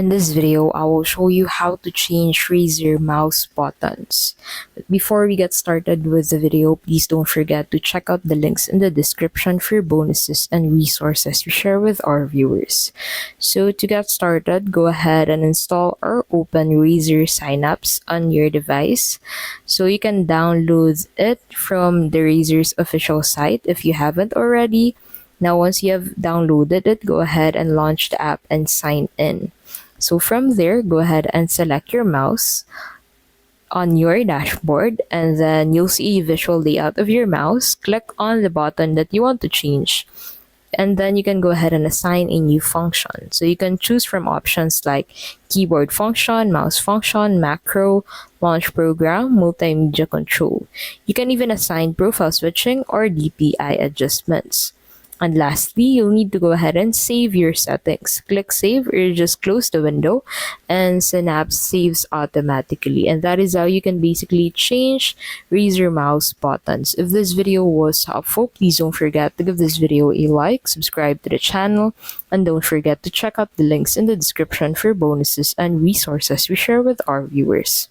In this video, I will show you how to change Razer mouse buttons. But before we get started with the video, please don't forget to check out the links in the description for bonuses and resources we share with our viewers. So to get started, go ahead and install or open Razer Synapse on your device. So you can download it from the Razer's official site if you haven't already. Now, once you have downloaded it, go ahead and launch the app and sign in. So from there, go ahead and select your mouse on your dashboard, and then you'll see a visual layout of your mouse. Click on the button that you want to change, and then you can go ahead and assign a new function. So you can choose from options like keyboard function, mouse function, macro, launch program, multimedia control. You can even assign profile switching or DPI adjustments. And lastly, you'll need to go ahead and save your settings. Click save or just close the window and Synapse saves automatically. And that is how you can basically change Razer mouse buttons. If this video was helpful, please don't forget to give this video a like, subscribe to the channel, and don't forget to check out the links in the description for bonuses and resources we share with our viewers.